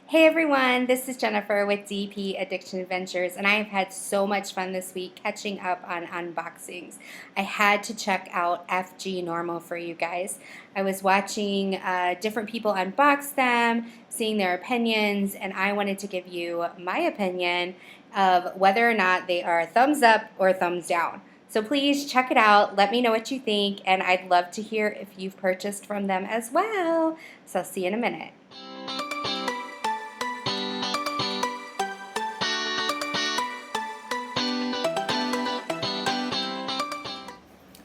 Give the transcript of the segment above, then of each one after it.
Hey everyone, this is Jennifer with DP Addiction Adventures, and I have had so much fun this week catching up on unboxings. I had to check out FGNormal for you guys. I was watching different people unbox them, seeing their opinions, and I wanted to give you my opinion of whether or not they are thumbs up or thumbs down. So please check it out, let me know what you think, and I'd love to hear if you've purchased from them as well. So I'll see you in a minute.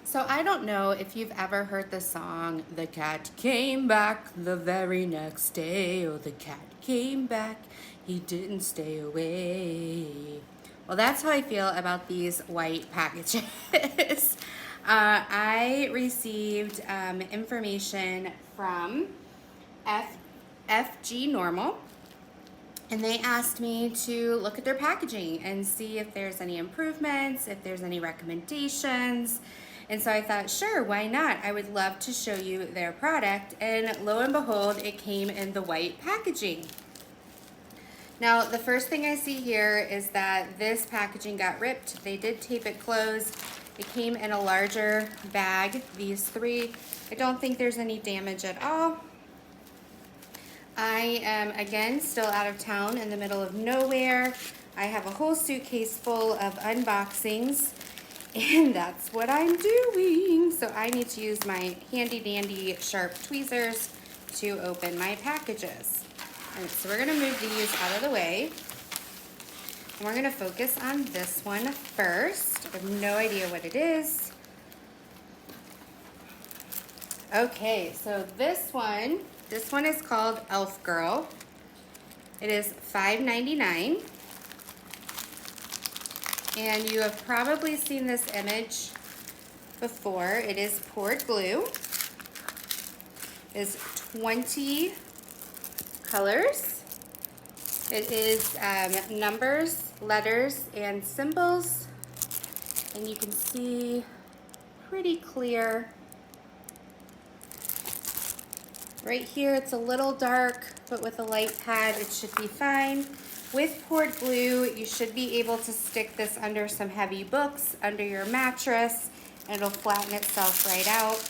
So I don't know if you've ever heard the song, "The cat came back the very next day." Oh, the cat came back, he didn't stay away. Well, that's how I feel about these white packages. I received information from FGNormal, and they asked me to look at their packaging and see if there's any improvements, if there's any recommendations. And so I thought, sure, why not? I would love to show you their product. And lo and behold, it came in the white packaging. Now, the first thing I see here is that this packaging got ripped. They did tape it closed. It came in a larger bag, these three. I don't think there's any damage at all. I am, again, still out of town in the middle of nowhere. I have a whole suitcase full of unboxings, and that's what I'm doing. So I need to use my handy dandy sharp tweezers to open my packages. All right, so we're gonna move these out of the way. And we're gonna focus on this one first. I have no idea what it is. Okay, so this one is called Elf Girl. It is $5.99. And you have probably seen this image before. It is poured glue. It is 20 colors. It is numbers, letters, and symbols. And you can see pretty clear. Right here, it's a little dark, but with a light pad, it should be fine. With poured glue, you should be able to stick this under some heavy books, under your mattress, and it'll flatten itself right out.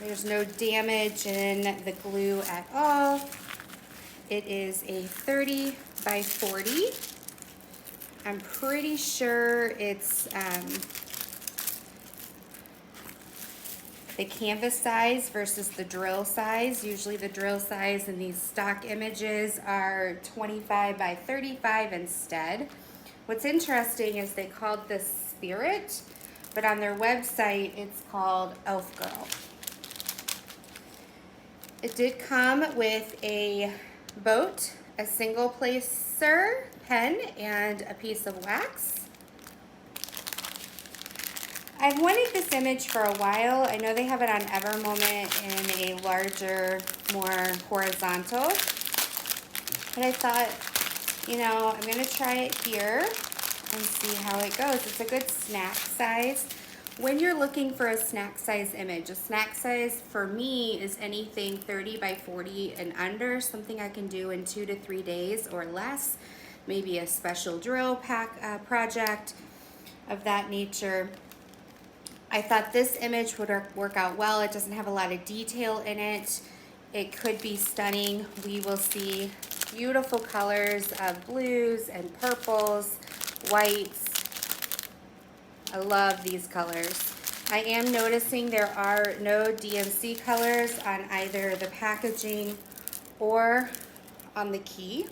There's no damage in the glue at all. It is a 30 by 40. I'm pretty sure it's the canvas size versus the drill size. Usually the drill size in these stock images are 25 by 35 instead. What's interesting is they called this Spirit, but on their website it's called Elf Girl. It did come with a boat, a single placer pen, and a piece of wax. I've wanted this image for a while. I know they have it on EverMoment in a larger, more horizontal. But I thought, you know, I'm gonna try it here and see how it goes. It's a good snack size. When you're looking for a snack size image, a snack size for me is anything 30 by 40 and under, something I can do in 2 to 3 days or less. Maybe a special drill pack project of that nature. I thought this image would work out well. It doesn't have a lot of detail in it. It could be stunning. We will see beautiful colors of blues and purples, whites. I love these colors. I am noticing there are no DMC colors on either the packaging or on the key.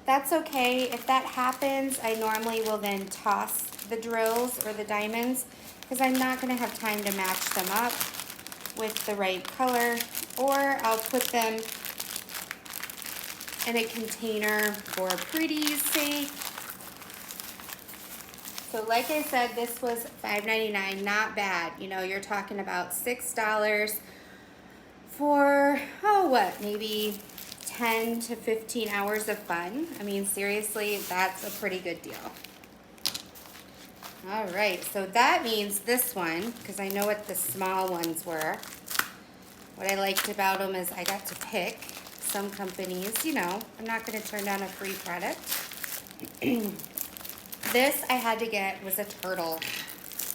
That's okay. If that happens, I normally will then toss the drills or the diamonds because I'm not going to have time to match them up with the right color, or I'll put them in a container for pretty's sake. So like I said, this was $5.99, not bad. You know, you're talking about $6 for, oh, what, maybe 10 to 15 hours of fun. I mean, seriously, that's a pretty good deal. All right, so that means this one, because I know what the small ones were. What I liked about them is I got to pick some companies. You know, I'm not going to turn down a free product. This I had to get was a turtle.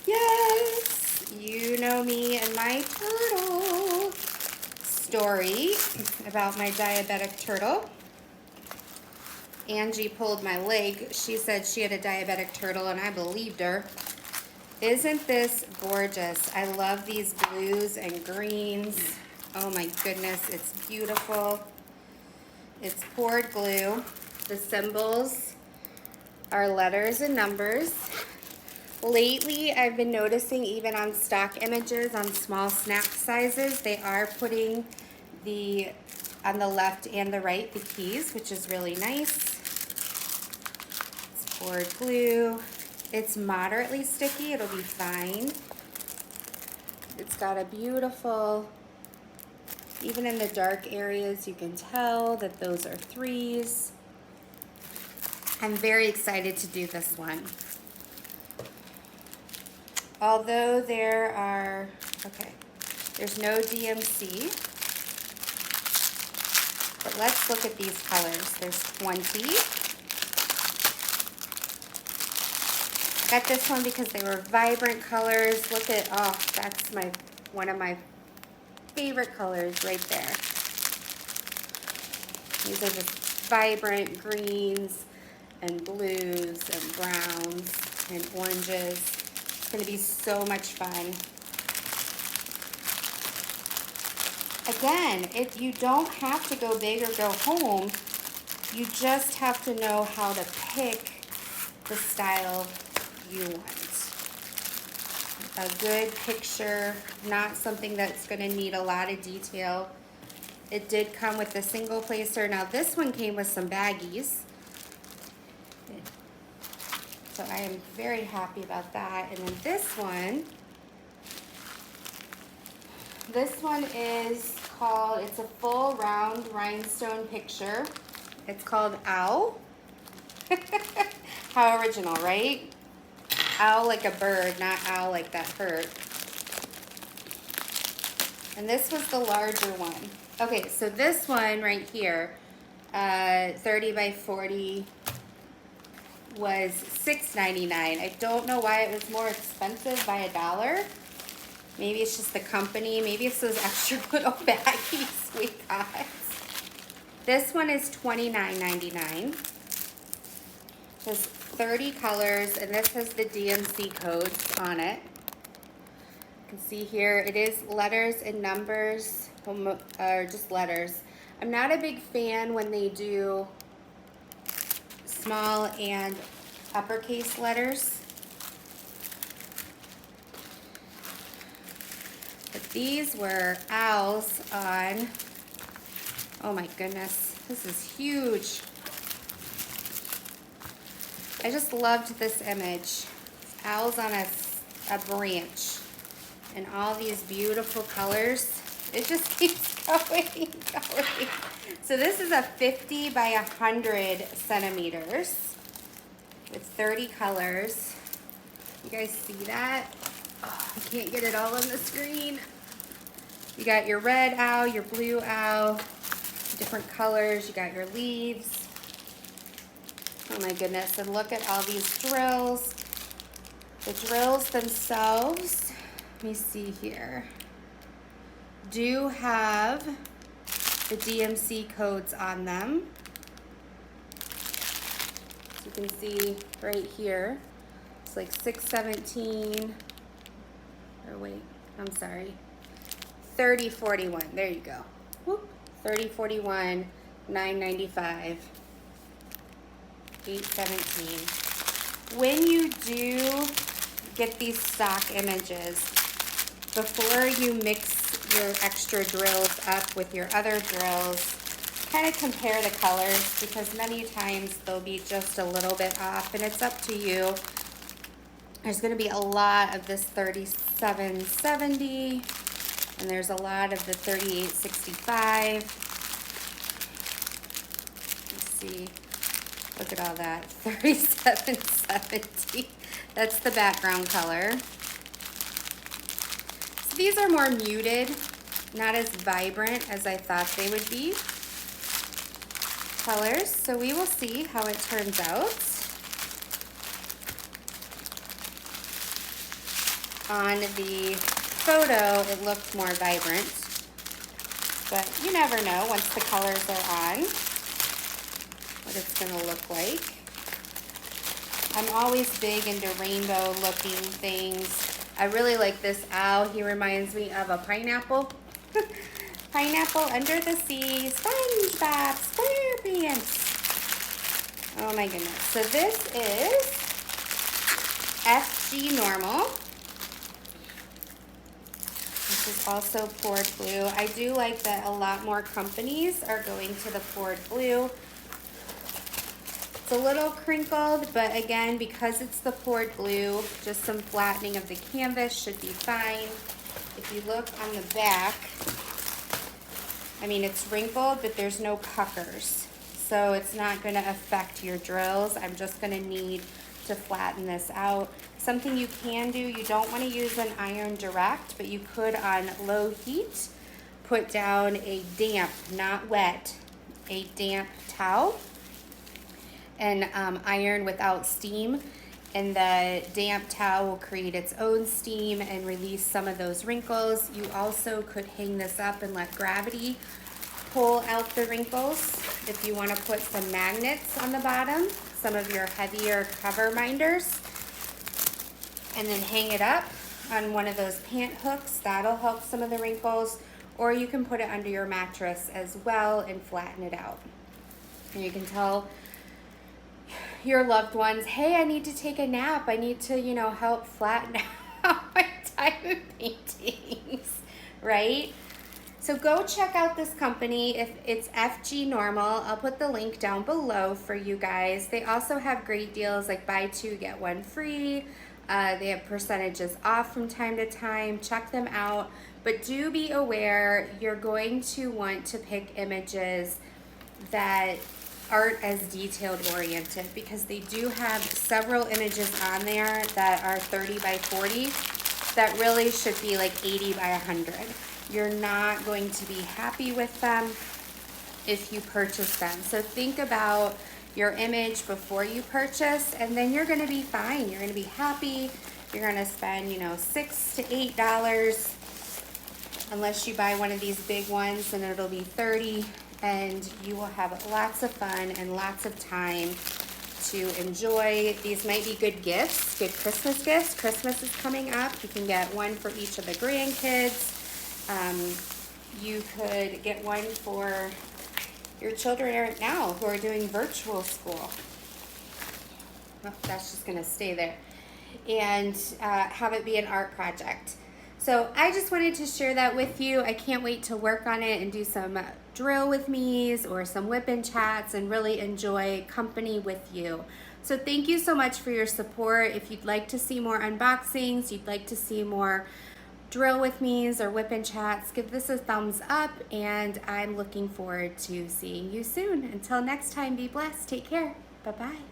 Yes! You know me and my turtle story about my diabetic turtle. Angie pulled my leg. She said she had a diabetic turtle, and I believed her. Isn't this gorgeous? I love these blues and greens. Oh my goodness, it's beautiful. It's poured glue. The symbols are letters and numbers. Lately, I've been noticing even on stock images on small snap sizes, they are putting on the left and the right, the keys, which is really nice. It's poured glue. It's moderately sticky, it'll be fine. It's got a beautiful, even in the dark areas, you can tell that those are 3s. I'm very excited to do this one. Although there are, okay, there's no DMC, but let's look at these colors. There's 20. Got this one because they were vibrant colors. Look at, oh, that's one of my favorite colors right there. These are just vibrant greens and blues and browns and oranges. It's going to be so much fun. Again, if you don't have to go big or go home, you just have to know how to pick the style you want. A good picture, not something that's going to need a lot of detail. It did come with a single placer. Now this one came with some baggies. So I am very happy about that. And then this one is called, it's a full round rhinestone picture. It's called Owl. How original, right? Owl like a bird, not owl like that hurt. And this was the larger one. Okay, so this one right here, 30 by 40, was $6.99. I don't know why it was more expensive by $1. Maybe it's just the company. Maybe it's those extra little baggies we got. This one is $29.99. There's 30 colors, and this has the DMC codes on it. You can see here, it is letters and numbers, or just letters. I'm not a big fan when they do small and uppercase letters. But these were owls on, oh my goodness, this is huge. I just loved this image. Owls on a branch and all these beautiful colors. It just keeps going and going. So this is a 50 by 100 centimeters with 30 colors. You guys see that? Oh, I can't get it all on the screen. You got your red owl, your blue owl, different colors. You got your leaves. Oh my goodness, and look at all these drills. The drills themselves, let me see here, do have the DMC codes on them. So you can see right here, it's like 617, or wait, I'm sorry, 3041, there you go. Whoop, 3041, 995. 817. When you do get these stock images, before you mix your extra drills up with your other drills, kind of compare the colors, because many times they'll be just a little bit off, and it's up to you. There's going to be a lot of this 3770, and there's a lot of the 3865. Let's see. Look at all that, 3770. That's the background color. So these are more muted. not as vibrant as I thought they would be colors. So we will see how it turns out. On the photo, it looked more vibrant, but you never know once the colors are on what it's going to look like. I'm always big into rainbow looking things. I really like this owl. He reminds me of a pineapple. Pineapple under the sea, SpongeBob SquarePants. Oh my goodness. So this is FGNormal. This is also poured blue. I do like that a lot more companies are going to the poured blue. It's a little crinkled, but again, because it's the poured blue, just some flattening of the canvas should be fine. If you look on the back, I mean, it's wrinkled, but there's no puckers. So it's not gonna affect your drills. I'm just gonna need to flatten this out. Something you can do, you don't wanna use an iron direct, but you could on low heat, put down a damp, not wet, a damp towel and iron without steam. And the damp towel will create its own steam and release some of those wrinkles. You also could hang this up and let gravity pull out the wrinkles. If you want to put some magnets on the bottom, some of your heavier cover minders, and then hang it up on one of those pant hooks, that'll help some of the wrinkles. Or you can put it under your mattress as well and flatten it out. And you can tell your loved ones, hey, I need to take a nap. I need to, you know, help flatten out my diamond paintings, right? So go check out this company. If it's FGNormal, I'll put the link down below for you guys. They also have great deals like buy two, get one free. They have percentages off from time to time. Check them out. But do be aware, you're going to want to pick images that aren't as detailed oriented, because they do have several images on there that are 30 by 40 that really should be like 80 by 100. You're not going to be happy with them if you purchase them. So think about your image before you purchase, and then you're gonna be fine. You're gonna be happy. You're gonna spend, you know, $6 to $8, unless you buy one of these big ones, and it'll be 30. And you will have lots of fun and lots of time to enjoy. These might be good gifts, good Christmas gifts. Christmas is coming up. You can get one for each of the grandkids. You could get one for your children right now who are doing virtual school. Well, that's just gonna stay there. And have it be an art project. So I just wanted to share that with you. I can't wait to work on it and do some drill with me's or some whip and chats and really enjoy company with you. So thank you so much for your support. If you'd like to see more unboxings, you'd like to see more drill with me's or whip and chats, give this a thumbs up, and I'm looking forward to seeing you soon. Until next time, be blessed. Take care. Bye-bye.